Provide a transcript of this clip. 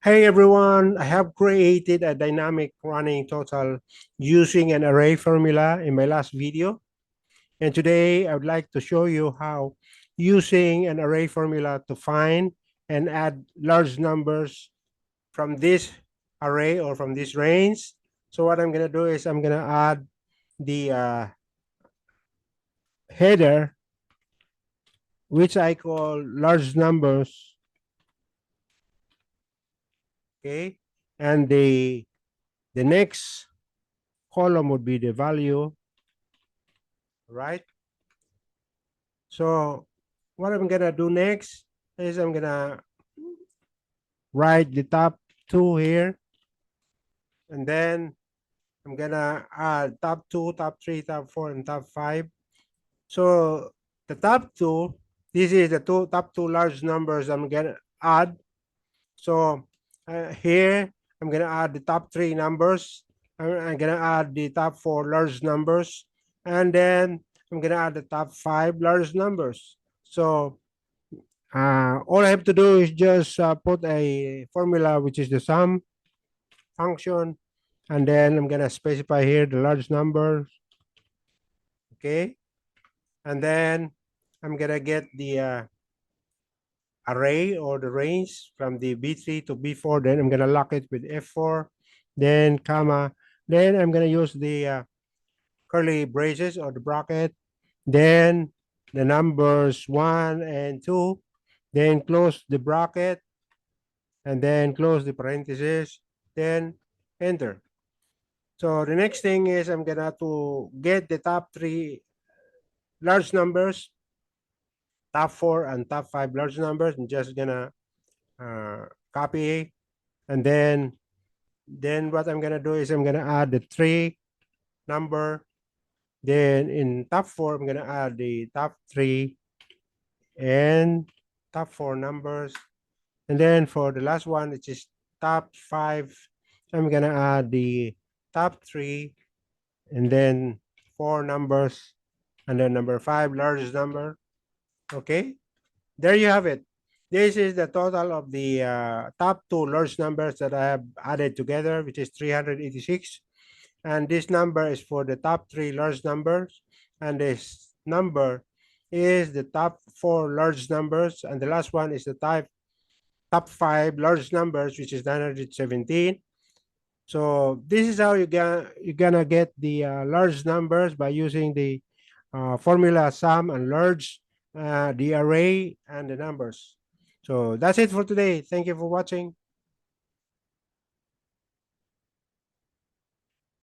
Hey everyone, I have created a dynamic running total using an array formula in my last video. And today I would like to show you how using an array formula to find and add large numbers from this array or from this range. So what I'm going to do is I'm going to add the header, which I call large numbers. Okay. And the next column would be the value, right? So what I'm gonna do next is I'm gonna write the top two here, and then I'm gonna add top two, top three, top four, and top five. So the top two, this is the top two large numbers I'm gonna add. So here I'm gonna add the top three numbers. I'm gonna add the top four large numbers, and then I'm gonna add the top five large numbers. So all I have to do is just put a formula, which is the sum function, and then I'm gonna specify here the large numbers, okay? And then I'm gonna get the array or the range from the B3 to B4, then I'm gonna lock it with F4, then comma, then I'm gonna use the curly braces or the bracket, then the numbers 1 and 2, then close the bracket, and then close the parentheses, then enter. So the next thing is I'm gonna to get the top three large numbers, top four and top five large numbers. I'm just gonna copy, and then what I'm gonna do is I'm gonna add the three number. Then in top four, I'm gonna add the top three and top four numbers. And then for the last one, which is top five, I'm gonna add the top three and then four numbers, and then number five, largest number. Okay, there you have it. This is the total of the top two large numbers that I have added together, which is 386. And this number is for the top three large numbers, and this number is the top four large numbers, and the last one is the top five large numbers, which is 917. So this is how you're gonna get the large numbers by using the formula sum and large, the array and the numbers. So that's it for today. Thank you for watching.